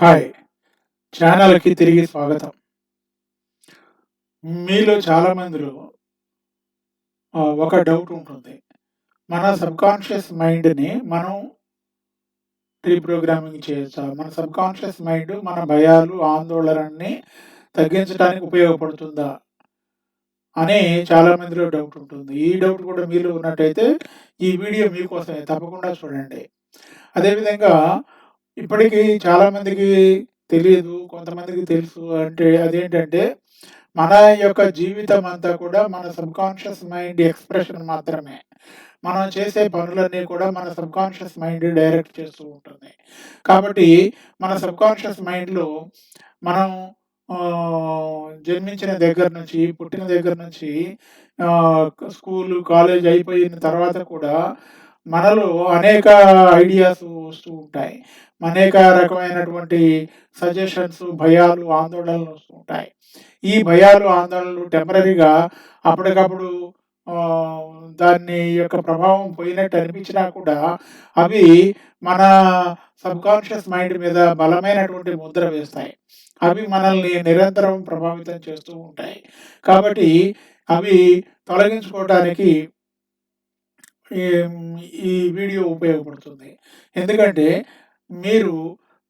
Hi! ఛానల్‌కి తిరిగి స్వాగతం. మీలో చాలా మందిలో ఒక డౌట్ ఉంటుంది. మన సబ్‌కాన్షియస్ మైండ్‌ని మనం రీప్రోగ్రామింగ్ చేయొచ్చా? మన సబ్‌కాన్షియస్ మైండ్ మన భయాలు, ఆందోళనని తగ్గించడానికి ఉపయోగపడుతుందా? అని చాలా మందిలో డౌట్ ఉంటుంది. ఈ డౌట్ కూడా మీలో ఉన్నట్టయితే ఈ వీడియో మీకోసమే తప్పకుండా చూడండి. అదేవిధంగా ఇప్పటికీ చాలామందికి తెలీదు. కొంతమందికి తెలుసు. అంటే అదేంటంటే, మన యొక్క జీవితం అంతా కూడా మన సబ్‌కాన్షియస్ మైండ్ ఎక్స్‌ప్రెషన్ మాత్రమే. మనం చేసే పనులన్నీ కూడా మన సబ్‌కాన్షియస్ మైండ్ డైరెక్ట్ చేస్తూ ఉంటుంది. కాబట్టి మన సబ్‌కాన్షియస్ మైండ్‌లో మనం జన్మించిన దగ్గర నుంచి, పుట్టిన దగ్గర నుంచి స్కూలు, కాలేజ్ అయిపోయిన తర్వాత కూడా మనలో అనేక ఐడియాస్ వస్తూ ఉంటాయి. అనేక రకమైనటువంటి సజెషన్స్, భయాలు, ఆందోళనలు వస్తూ ఉంటాయి. ఈ భయాలు, ఆందోళనలు టెంపరరీగా అప్పటికప్పుడు దాని యొక్క ప్రభావం పోయినట్టు అనిపించినా కూడా అవి మన సబ్‌కాన్షియస్ మైండ్ మీద బలమైనటువంటి ముద్ర వేస్తాయి. అవి మనల్ని నిరంతరం ప్రభావితం చేస్తూ ఉంటాయి. కాబట్టి అవి తొలగించుకోవటానికి ఈ ఈ వీడియో ఉపయోగపడుతుంది. ఎందుకంటే మీరు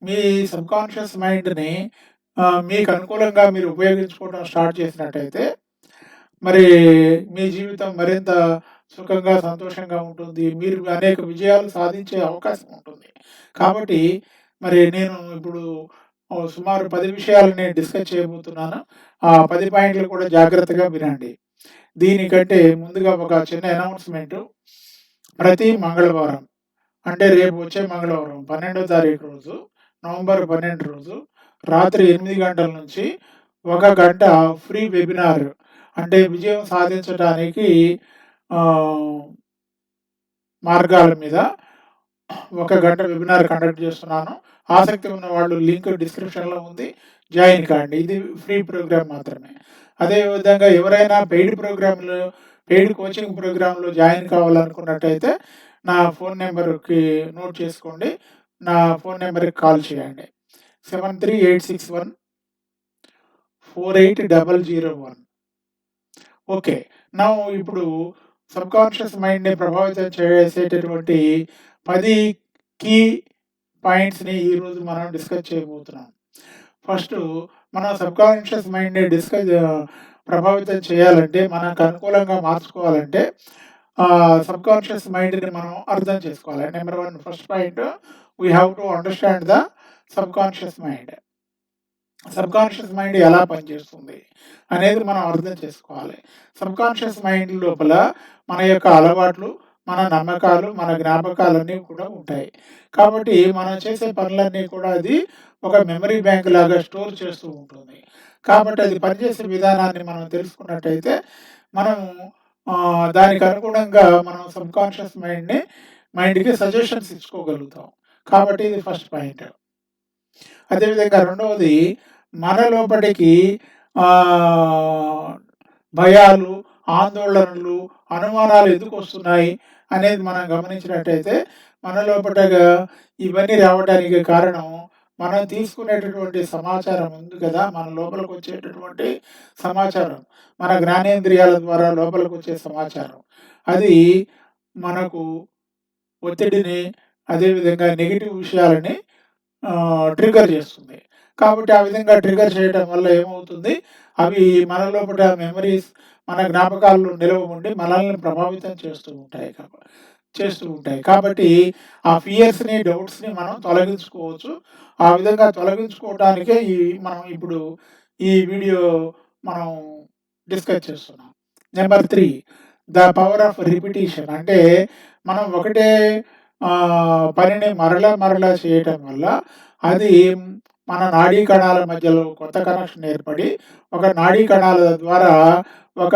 మీ సబ్‌కాన్షియస్ మైండ్‌ని మీకు అనుకూలంగా మీరు ఉపయోగించుకోవడం స్టార్ట్ చేసినట్టయితే, మరి మీ జీవితం మరింత సుఖంగా, సంతోషంగా ఉంటుంది. మీరు అనేక విజయాలు సాధించే అవకాశం ఉంటుంది. కాబట్టి మరి నేను ఇప్పుడు సుమారు 10 విషయాలని డిస్కస్ చేయబోతున్నాను. ఆ 10 పాయింట్లు కూడా జాగ్రత్తగా వినండి. దీనికంటే ముందుగా ఒక చిన్న అనౌన్స్‌మెంటు. ప్రతి మంగళవారం అంటే రేపు వచ్చే మంగళవారం 12వ తారీఖు రోజు, నవంబర్ 12 రోజు రాత్రి 8 గంటల నుంచి 1 గంట ఫ్రీ వెబినార్ అంటే విజయం సాధించడానికి ఆహ్, మార్గాల మీద 1 గంట వెబినార్ కండక్ట్ చేస్తున్నాను. ఆసక్తి ఉన్న వాళ్ళు లింక్ డిస్క్రిప్షన్‌లో ఉంది. జాయిన్ కాండి. ఇది ఫ్రీ ప్రోగ్రామ్ మాత్రమే. అదే విధంగా ఎవరైనా పెయిడ్ కోచింగ్ ప్రోగ్రామ్‌లో జాయిన్ కావాలనుకున్నట్టయితే నా ఫోన్ నంబర్‌కి నోట్ చేసుకోండి. నా ఫోన్ నంబర్‌కి కాల్ చేయండి. 7386148001. ఓకే. నౌ ఇప్పుడు సబ్‌కాన్షియస్ మైండ్‌ని ప్రభావితం చేసేటటువంటి 10 కీ పాయింట్స్‌ని ఈరోజు మనం డిస్కస్ చేయబోతున్నాం. ఫస్టు మన సబ్‌కాన్షియస్ మైండ్‌ని ప్రభావితం చేయాలంటే, మనకు అనుకూలంగా మార్చుకోవాలంటే సబ్‌కాన్షియస్ మైండ్‌ని మనం అర్థం చేసుకోవాలి. Number 1 first point we have to understand the subconscious mind. Subconscious mind ఎలా పనిచేస్తుంది అనేది మనం అర్థం చేసుకోవాలి. సబ్‌కాన్షియస్ మైండ్ లోపల మన యొక్క అలవాట్లు, మన నమ్మకాలు, మన జ్ఞాపకాలన్నీ కూడా ఉంటాయి. కాబట్టి మనం చేసే పనులన్నీ కూడా అది ఒక మెమరీ బ్యాంక్ లాగా స్టోర్ చేస్తూ ఉంటుంది. కాబట్టి అది పనిచేసే విధానాన్ని మనం తెలుసుకున్నట్టయితే మనం దానికి అనుగుణంగా మనం సబ్‌కాన్షియస్ మైండ్‌కి సజెషన్స్ ఇచ్చుకోగలుగుతాం. కాబట్టి ఇది ఫస్ట్ పాయింట్. అదేవిధంగా రెండవది మన లోపటికి ఆహ్, భయాలు, ఆందోళనలు, అనుమానాలు ఎందుకొస్తున్నాయి అనేది మనం గమనించినట్టయితే, మన లోపటగా ఇవన్నీ రావడానికి కారణం మనం తీసుకునేటటువంటి సమాచారం ఉంది కదా! మన లోపలికొచ్చేటటువంటి సమాచారం. మన జ్ఞానేంద్రియాల ద్వారా లోపలికొచ్చే సమాచారం. అది మనకు ఒత్తిడిని, అదేవిధంగా నెగెటివ్ విషయాలని ట్రిగ్గర్ చేస్తుంది. కాబట్టి ఆ విధంగా ట్రిగ్గర్ చేయడం వల్ల ఏమవుతుంది, అవి మన లోపట మెమరీస్, మన జ్ఞాపకాల్లో నిలవ ఉండి మనల్ని ప్రభావితం చేస్తూ ఉంటాయి. కాబట్టి ఆ ఫియర్స్‌ని, డౌట్స్‌ని మనం తొలగించుకోవచ్చు. ఆ విధంగా తొలగించుకోవటానికే మనం ఇప్పుడు ఈ వీడియో మనం డిస్కస్ చేస్తున్నాం. Number 3 the power of repetition. అంటే మనం ఒకటే పనిని మరలా చేయటం వల్ల అది మన నాడీ కణాల మధ్యలో కొత్త కనెక్షన్ ఏర్పడి, ఒక నాడీ కణాల ద్వారా ఒక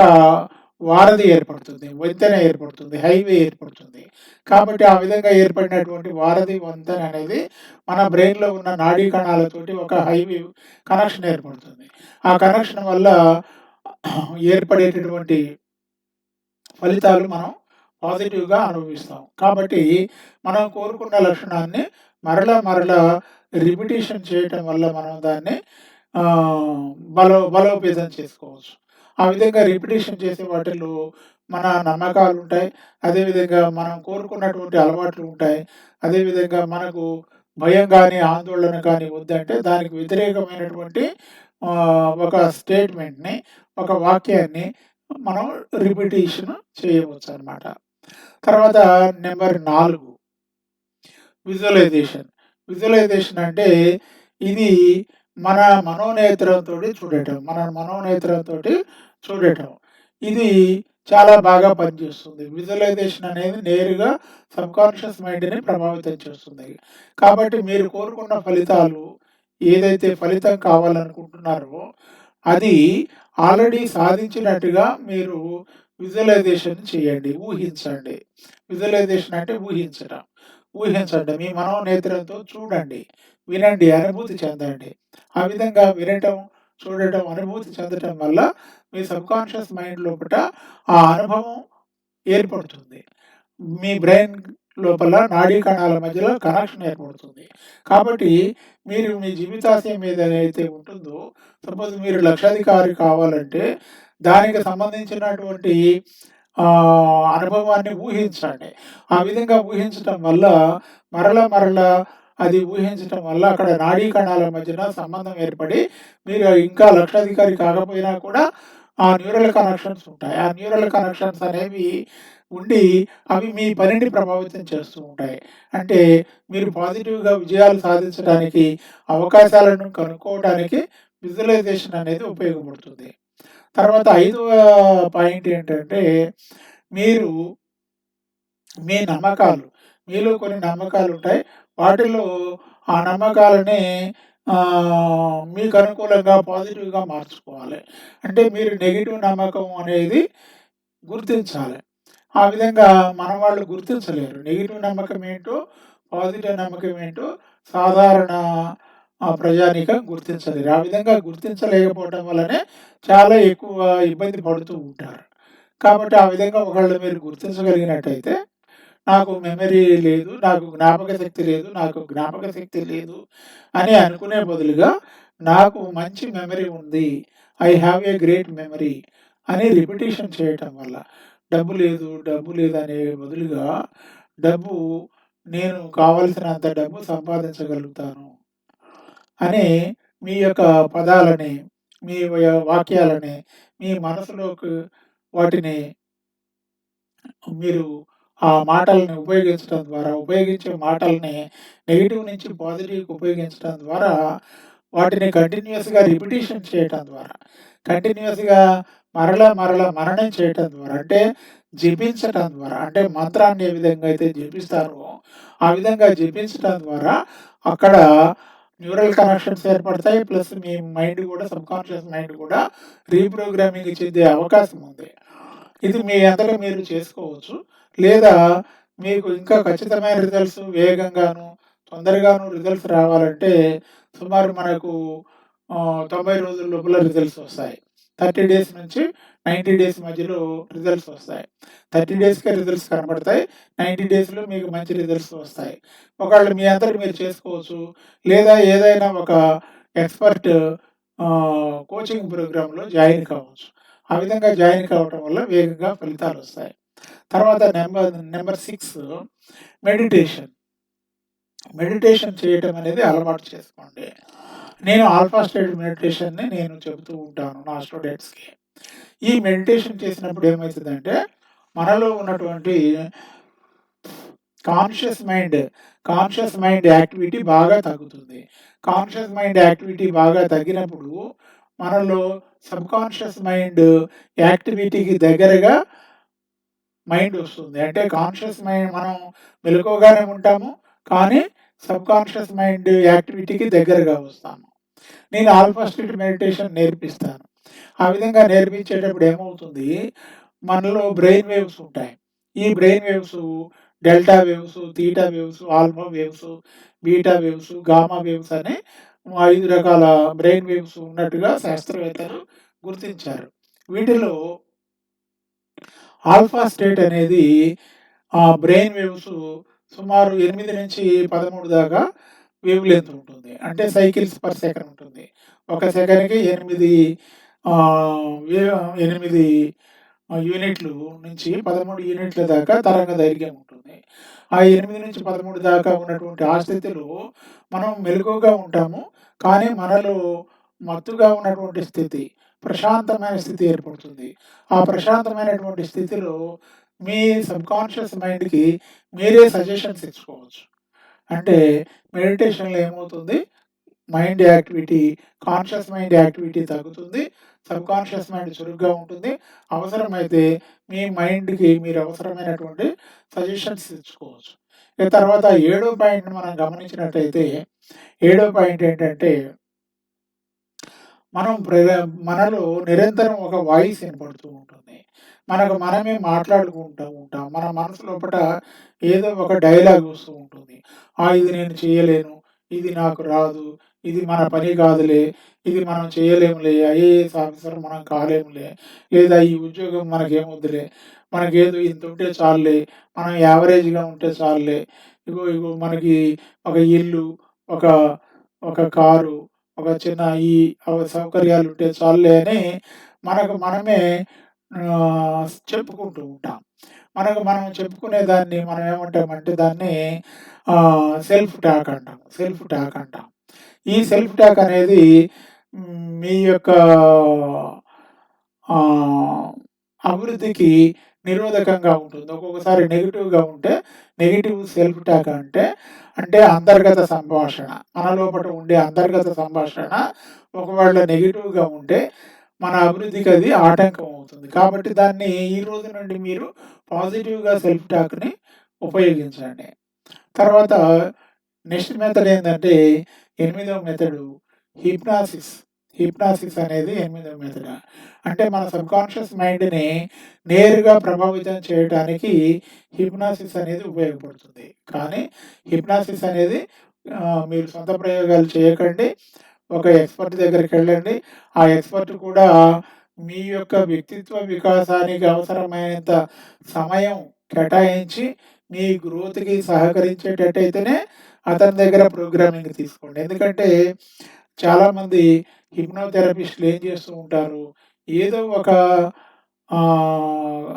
వారధి ఏర్పడుతుంది. వంతెన ఏర్పడుతుంది. హైవే ఏర్పడుతుంది. కాబట్టి ఆ విధంగా ఏర్పడినటువంటి వారధి, వంతెన అనేది మన బ్రెయిన్‌లో ఉన్న నాడీ కణాలతోటి ఒక హైవే కనెక్షన్ ఏర్పడుతుంది. ఆ కనెక్షన్ వల్ల ఏర్పడేటటువంటి ఫలితాలు మనం పాజిటివ్‌గా అనుభవిస్తాం. కాబట్టి మనం కోరుకున్న లక్షణాన్ని మరలా రిపిటీషన్ చేయటం వల్ల మనం దాన్ని బలోపేతం చేసుకోవచ్చు. ఆ విధంగా రిపిటీషన్ చేసే వాటిల్లో మన నమ్మకాలుంటాయి. అదేవిధంగా మనం కోరుకున్నటువంటి అలవాట్లుంటాయి. అదేవిధంగా మనకు భయం గానీ, ఆందోళన కానీ వద్దంటే దానికి వ్యతిరేకమైనటువంటి ఒక స్టేట్మెంట్‌ని, ఒక వాక్యాన్ని మనం రిపిటీషన్ చేయవచ్చనమాట. తర్వాత నెంబర్ 4 విజువలైజేషన్. విజువలైజేషన్ అంటే ఇది మన మనోనేత్రంతోటి చూడటం. మన మనోనేత్రంతోటి చూడటం. ఇది చాలా బాగా పనిచేస్తుంది. విజువలైజేషన్ అనేది నేరుగా సబ్‌కాన్షియస్ మైండ్‌ని ప్రభావితం చేస్తుంది. కాబట్టి మీరు కోరుకున్న ఫలితాలు ఏదైతే ఫలితం కావాలనుకుంటున్నారో అది ఆల్రెడీ సాధించినట్టుగా మీరు విజువలైజేషన్ చేయండి. ఊహించండి. విజువలైజేషన్ అంటే ఊహించడం. ఊహించండి. మీ మనోనేత్రంతో చూడండి, వినండి, అనుభూతి చెందండి. ఆ విధంగా వినటం, చూడటం, అనుభూతి చెందటం వల్ల మీ సబ్‌కాన్షియస్ మైండ్ లోపట ఆ అనుభవం ఏర్పడుతుంది. మీ బ్రెయిన్ లోపల నాడీ కణాల మధ్యలో కనెక్షన్ ఏర్పడుతుంది. కాబట్టి మీరు మీ జీవితాశయం ఏదైతే ఉంటుందో, సపోజ్ మీరు లక్షాధికారి కావాలంటే దానికి సంబంధించినటువంటి అనుభవాన్ని ఊహించండి. ఆ విధంగా ఊహించటం వల్ల మరలా అది ఊహించటం వల్ల అక్కడ నాడీ కణాల మధ్యన సంబంధం ఏర్పడి మీరు ఇంకా లక్షాధికారి కాకపోయినా కూడా ఆ న్యూరల్ కనెక్షన్స్ ఉంటాయి. ఆ న్యూరల్ కనెక్షన్స్ అనేవి ఉండి అవి మీ పనిని ప్రభావితం చేస్తూ ఉంటాయి. అంటే మీరు పాజిటివ్‌గా విజయాలు సాధించడానికి, అవకాశాలను కనుక్కోవడానికి విజువలైజేషన్ అనేది ఉపయోగపడుతుంది. తర్వాత ఐదవ పాయింట్ ఏంటంటే, మీరు మీ నమ్మకాలు, మీలో కొన్ని నమ్మకాలుంటాయి. వాటిల్లో ఆ నమ్మకాలని మీకు అనుకూలంగా పాజిటివ్‌గా మార్చుకోవాలి. అంటే మీరు నెగెటివ్ నమ్మకం అనేది గుర్తించాలి. ఆ విధంగా మన వాళ్ళు గుర్తించలేరు. నెగెటివ్ నమ్మకం ఏంటో, పాజిటివ్ నమ్మకం ఏంటో సాధారణ ప్రజానీకం గుర్తించలేరు. ఆ విధంగా గుర్తించలేకపోవటం వల్లనే చాలా ఎక్కువ ఇబ్బంది పడుతూ ఉంటారు. కాబట్టి ఆ విధంగా ఒకవేళ మీరు గుర్తించగలిగినట్టయితే, నాకు మెమరీ లేదు, నాకు జ్ఞాపక శక్తి లేదు, నాకు జ్ఞాపక శక్తి లేదు అని అనుకునే బదులుగా, నాకు మంచి మెమరీ ఉంది. I have a great memory అని రిపిటీషన్ చేయటం వల్ల డబ్బు లేదు అనే బదులుగా డబ్బు నేను కావాల్సినంత డబ్బు సంపాదించగలుగుతాను అని మీ యొక్క పదాలని, మీ వాక్యాలని, మీ మనసులోకి వాటిని మీరు ఆ మాటల్ని ఉపయోగించడం ద్వారా, ఉపయోగించే మాటల్ని నెగెటివ్ నుంచి పాజిటివ్‌కి ఉపయోగించడం ద్వారా, వాటిని కంటిన్యూయస్‌గా రిపిటీషన్ చేయటం ద్వారా, కంటిన్యూయస్‌గా మరలా మననం చేయటం ద్వారా, అంటే జపించటం ద్వారా, అంటే మంత్రాన్ని ఏ విధంగా అయితే జపిస్తారో, ఆ విధంగా జపించటం ద్వారా అక్కడ న్యూరల్ కనెక్షన్స్ ఏర్పడతాయి. ప్లస్ మీ మైండ్ కూడా సబ్‌కాన్షియస్ మైండ్ కూడా రీప్రోగ్రామింగ్ చెందే అవకాశం ఉంది. ఇది మీ అంతట మీరు చేసుకోవచ్చు. లేదా మీకు ఇంకా ఖచ్చితమైన రిజల్ట్స్ వేగంగాను, తొందరగాను రిజల్ట్స్ రావాలంటే సుమారు మనకు 90 రోజుల లోపల రిజల్ట్స్ వస్తాయి. 30 డేస్ నుంచి 90 డేస్ మధ్యలో రిజల్ట్స్ వస్తాయి. 30 డేస్‌కే రిజల్ట్స్ కనపడతాయి. 90 డేస్‌లో మీకు మంచి రిజల్ట్స్ వస్తాయి. ఒకవేళ మీ అంతట మీరు చేసుకోవచ్చు. లేదా ఏదైనా ఒక ఎక్స్‌పర్ట్ కోచింగ్ ప్రోగ్రామ్‌లో జాయిన్ కావచ్చు. ఆ విధంగా జాయిన్ కావటం వల్ల వేగంగా ఫలితాలొస్తాయి. తర్వాత నంబర్ 6 మెడిటేషన్. మెడిటేషన్ చేయటం అనేది అలవాటు చేసుకోండి. నేను ఆల్ఫా స్టేజ్ మెడిటేషన్‌ని నేను చెబుతూ ఉంటాను నా స్టూడెంట్స్‌కి. ఈ మెడిటేషన్ చేసినప్పుడు ఏమైతదంటే, మనలో ఉన్నటువంటి conscious mind, conscious mind activity బాగా తగ్గుతుంది. కాన్షియస్ మైండ్ యాక్టివిటీ బాగా తగ్గినప్పుడు, మనలో సబ్‌కాన్షియస్ మైండ్ యాక్టివిటీకి దగ్గరగా మైండ్ వస్తుంది. అంటే కాన్షియస్ మైండ్ మనం మెలకువగానే ఉంటాము. కానీ సబ్‌కాన్షియస్ మైండ్ యాక్టివిటీకి దగ్గరగా వస్తాము. నేను ఆల్ఫా స్టేట్ మెడిటేషన్ నేర్పిస్తాను. ఆ విధంగా నేర్పించేటప్పుడు ఏమవుతుంది, మనలో బ్రెయిన్ వేవ్స్ ఉంటాయి. ఈ brain waves delta waves, theta waves, alpha waves, beta waves, gamma waves అని 5 రకాల బ్రెయిన్ వేవ్స్ ఉన్నట్టుగా శాస్త్రవేత్తలు గుర్తించారు. వీటిలో ఆల్ఫా స్టేట్ అనేది బ్రెయిన్ వేవ్స్ సుమారు 8-13 దాకా వేవ్ లెంత్ ఉంటుంది. అంటే సైకిల్స్ పర్ సెకన్ ఉంటుంది. ఒక సెకన్‌కి 8 వే 8 యూనిట్లు నుంచి 13 యూనిట్ల దాకా తరంగ దైర్ఘ్యం ఉంటుంది. ఆ 8-13 దాకా ఉన్నటువంటి ఆ స్థితిలో మనం మెలకువగా ఉంటాము. కానీ మనలో మత్తుగా ఉన్నటువంటి స్థితి, ప్రశాంతమైన స్థితి ఏర్పడుతుంది. ఆ ప్రశాంతమైనటువంటి స్థితిలో మీ సబ్‌కాన్షియస్ మైండ్‌కి మీరే సజెషన్స్ ఇచ్చుకోవచ్చు. అంటే మెడిటేషన్‌లో ఏమవుతుంది? Mind activity, conscious mind activity తగ్గుతుంది. సబ్‌కాన్షియస్ మైండ్ చురుగ్గా ఉంటుంది. అవసరమైతే మీ మైండ్‌కి మీరు అవసరమైనటువంటి సజెషన్స్ ఇచ్చుకోవచ్చు. ఇక తర్వాత ఏడో పాయింట్‌ని మనం గమనించినట్టయితే, ఏడో పాయింట్ ఏంటంటే, మనం మనలో నిరంతరం ఒక వాయిస్ వినపడుతూ ఉంటుంది. మనకు మనమే మాట్లాడుకుంటూ ఉంటాం. మన మనసు లోపట ఏదో ఒక డైలాగ్ వస్తూ ఉంటుంది. ఇది నేను చేయలేను. ఇది నాకు రాదు. ఇది మన పని కాదులే. ఇది మనం చేయలేములే. ఐఏఎస్ ఆఫీసర్ మనం కాలేములే. లేదా ఈ ఉద్యోగం మనకేమొద్దులే. మనకేదో ఇంతుంటే చాలులే. మనం యావరేజ్‌గా ఉంటే చాలులే. ఇగో ఇగో మనకి ఒక ఇల్లు, ఒక ఒక కారు, ఒక చిన్న సౌకర్యాలుంటే చాలులే అని మనకు మనమే చెప్పుకుంటూ ఉంటాం. మనకు మనం చెప్పుకునే దాన్ని మనం ఏమంటామంటే దాన్ని సెల్ఫ్ టాక్ అంటాం. సెల్ఫ్ టాక్ అంటాం. ఈ సెల్ఫ్ టాక్ అనేది మీ యొక్క ఆహ్, అభివృద్ధికి నిరోధకంగా ఉంటుంది. ఒక్కొక్కసారి నెగెటివ్‌గా ఉంటే నెగెటివ్ సెల్ఫ్ టాక్ అంటే అంతర్గత సంభాషణ. మన లోపట ఉండే అంతర్గత సంభాషణ ఒకవేళ నెగెటివ్‌గా ఉంటే మన అభివృద్ధికి అది ఆటంకం అవుతుంది. కాబట్టి దాన్ని ఈ రోజు నుండి మీరు పాజిటివ్‌గా సెల్ఫ్ టాక్‌ని ఉపయోగించండి. తర్వాత నెక్స్ట్ మెథడ్ ఏందంటే, ఎనిమిదవ మెథడు హిప్నాసిస్. హిప్నాసిస్ అనేది ఎనిమిదవ మెథడ్. అంటే మన సబ్‌కాన్షియస్ మైండ్‌ని నేరుగా ప్రభావితం చేయటానికి హిప్నాసిస్ అనేది ఉపయోగపడుతుంది. కానీ హిప్నాసిస్ అనేది మీరు సొంత ప్రయోగాలు చేయకండి. ఒక ఎక్స్‌పర్ట్ దగ్గరికెళ్ళండి. ఆ ఎక్స్‌పర్ట్ కూడా మీ యొక్క వ్యక్తిత్వ వికాసానికి అవసరమైనంత సమయం కేటాయించి, మీ గ్రోత్‌కి సహకరించేటట్టయితేనే అతని దగ్గర ప్రోగ్రామింగ్ తీసుకోండి. ఎందుకంటే చాలామంది హిప్నోథెరపిస్ట్‌లు ఏం చేస్తూ ఉంటారు, ఏదో ఆహ్,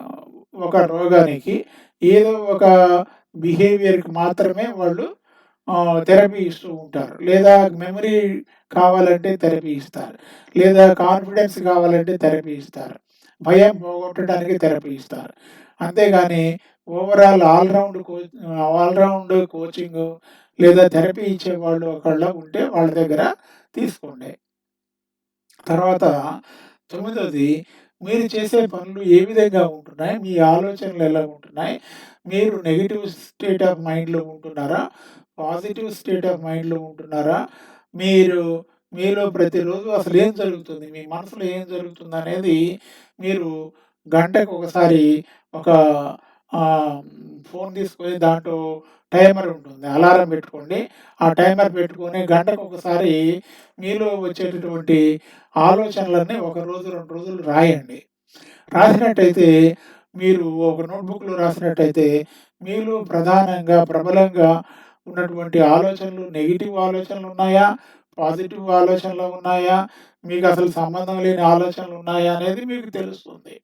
ఒక రోగానికి, ఏదో ఒక బిహేవియర్‌కి మాత్రమే వాళ్ళు థెరపీ ఇస్తూ ఉంటారు. లేదా మెమరీ కావాలంటే థెరపీ ఇస్తారు. లేదా కాన్ఫిడెన్స్ కావాలంటే థెరపీ ఇస్తారు. భయం పోగొట్టడానికి థెరపీ ఇస్తారు. అంతేగాని ఆల్ రౌండ్ కోచింగు లేదా థెరపీ ఇచ్చేవాళ్ళు ఒకళ్ళ ఉంటే వాళ్ళ దగ్గర తీసుకోండి. తర్వాత తొమ్మిదోది, మీరు చేసే పనులు ఏ విధంగా ఉంటున్నాయి? మీ ఆలోచనలు ఎలా ఉంటున్నాయి? మీరు నెగెటివ్ స్టేట్ ఆఫ్ మైండ్‌లో ఉంటున్నారా? పాజిటివ్ స్టేట్ ఆఫ్ మైండ్‌లో ఉంటున్నారా? మీరు మీలో ప్రతిరోజు అసలేం జరుగుతుంది? మీ మనసులో ఏం జరుగుతుందనేది మీరు గంటకొకసారి ఒక ఆహ్, ఫోన్ తీసుకొని దాంట్లో టైమర్ ఉంటుంది. అలారం పెట్టుకోండి. ఆ టైమర్ పెట్టుకొని గంటకొకసారి మీలో వచ్చేటటువంటి ఆలోచనలన్నీ ఒక రోజు, 2 రోజులు రాయండి. రాసినట్టయితే మీరు ఒక నోట్‌బుక్‌లో రాసినట్టయితే మీలో ప్రధానంగా, ప్రబలంగా ఉన్నటువంటి ఆలోచనలు నెగెటివ్ ఆలోచనలున్నాయా? పాజిటివ్ ఆలోచనలు ఉన్నాయా? మీకసలు సంబంధం లేని ఆలోచనలున్నాయా? అనేది మీకు తెలుస్తుంది.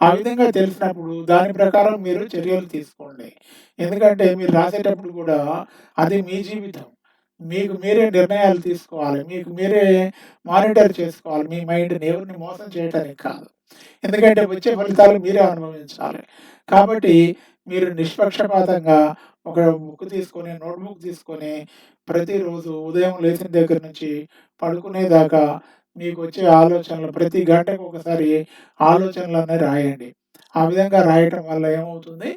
ఆ విధంగా తెలిసినప్పుడు దాని ప్రకారం మీరు చర్యలు తీసుకోండి. ఎందుకంటే మీరు రాసేటప్పుడు కూడా అది మీ జీవితం. మీకు మీరే నిర్ణయాలు తీసుకోవాలి. మీకు మీరే మానిటర్ చేసుకోవాలి. మీ మైండ్‌ని ఎవరిని మోసం చేయటానికి కాదు. ఎందుకంటే వచ్చే ఫలితాలు మీరే అనుభవించాలి. కాబట్టి మీరు నిష్పక్షపాతంగా ఒక బుక్ తీసుకొని, నోట్‌బుక్ తీసుకొని ప్రతిరోజు ఉదయం లేచిన దగ్గర నుంచి పడుకునేదాకా మీకొచ్చే ఆలోచనలు ప్రతి గంటకు ఒకసారి ఆలోచనలన్నీ రాయండి. ఆ విధంగా రాయటం వల్ల ఏమవుతుంది,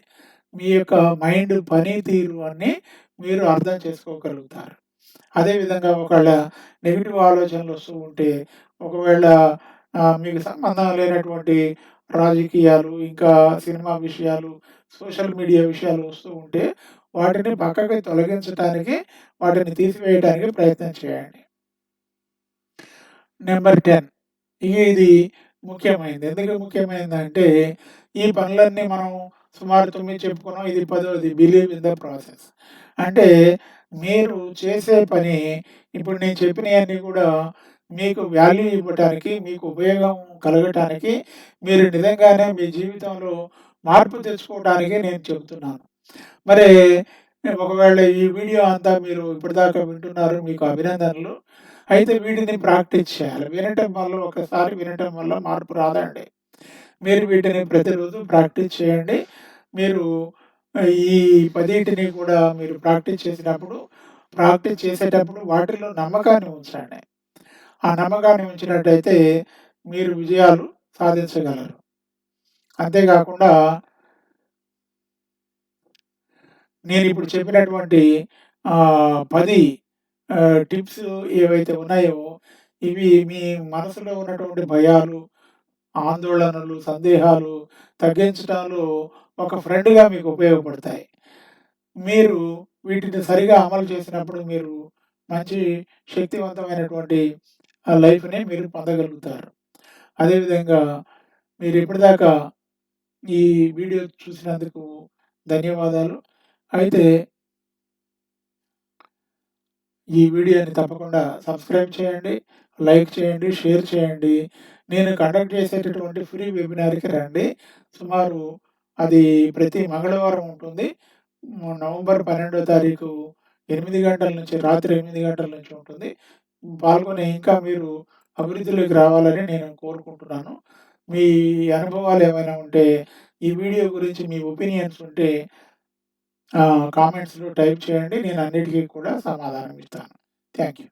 మీ యొక్క మైండ్ పనితీరు అన్నీ మీరు అర్థం చేసుకోగలుగుతారు. అదే విధంగా ఒకవేళ నెగెటివ్ ఆలోచనలొస్తూ ఉంటే, ఒకవేళ మీకు సంబంధం లేనటువంటి రాజకీయాలు, ఇంకా సినిమా విషయాలు, సోషల్ మీడియా విషయాలు వస్తూ ఉంటే, వాటిని పక్కకి తొలగించటానికి, వాటిని తీసివేయటానికి ప్రయత్నం చేయండి. నెంబర్ 10 ఇది ముఖ్యమైనది. ఎందుకు ముఖ్యమైనదంటే, ఈ పనులన్నీ మనం సుమారు 9 చెప్పుకున్నాం. ఇది 10వది బిలీవ్ ఇన్ ద ప్రాసెస్. అంటే మీరు చేసే పని ఇప్పుడు నేను చెప్పినయన్నీ కూడా మీకు వాల్యూ ఇవ్వటానికి, మీకు ఉపయోగం కలగటానికి, మీరు నిజంగానే మీ జీవితంలో మార్పు తెచ్చుకోవటానికే నేను చెబుతున్నాను. మరి ఒకవేళ ఈ వీడియో అంతా మీరు ఇప్పటిదాకా వింటున్నారు. మీకు అభినందనలు. అయితే వీటిని ప్రాక్టీస్ చేయాలి. వినటం వల్ల ఒకసారి వినటం వల్ల మార్పు రాదండి. మీరు వీటిని ప్రతిరోజు ప్రాక్టీస్ చేయండి. మీరు ఈ 10టిని కూడా మీరు ప్రాక్టీస్ చేసేటప్పుడు వాటిలో నమ్మకాన్ని ఉంచండి. ఆ నమ్మకాన్ని ఉంచినట్టయితే మీరు విజయాలు సాధించగలరు. అంతేకాకుండా నేనిప్పుడు చెప్పినటువంటి 10 టిప్స్ ఏవైతే ఉన్నాయో, ఇవి మీ మనసులో ఉన్నటువంటి భయాలు, ఆందోళనలు, సందేహాలు తగ్గించడంలో ఒక ఫ్రెండ్‌గా మీకు ఉపయోగపడతాయి. మీరు వీటిని సరిగా అమలు చేసినప్పుడు మీరు మంచి శక్తివంతమైనటువంటి లైఫ్‌ని మీరు పొందగలుగుతారు. అదేవిధంగా మీరు ఇప్పటిదాకా ఈ వీడియో చూసినందుకు ధన్యవాదాలు. అయితే ఈ వీడియోని తప్పకుండా సబ్స్క్రైబ్ చేయండి, లైక్ చేయండి, షేర్ చేయండి. నేను కండక్ట్ చేసేటటువంటి ఫ్రీ వెబినార్‌కి రండి. సుమారు అది ప్రతి మంగళవారం ఉంటుంది. నవంబర్ 12వ తారీఖు 8 గంటల నుంచి రాత్రి 8 గంటల నుంచి ఉంటుంది. పాల్గొని ఇంకా మీరు అభివృద్ధిలోకి రావాలని నేను కోరుకుంటున్నాను. మీ అనుభవాలు ఏమైనా ఉంటే, ఈ వీడియో గురించి మీ ఒపీనియన్స్ ఉంటే కామెంట్స్‌లో టైప్ చేయండి. నేను అన్నిటికి కూడా సమాధానం ఇస్తాను. Thank you.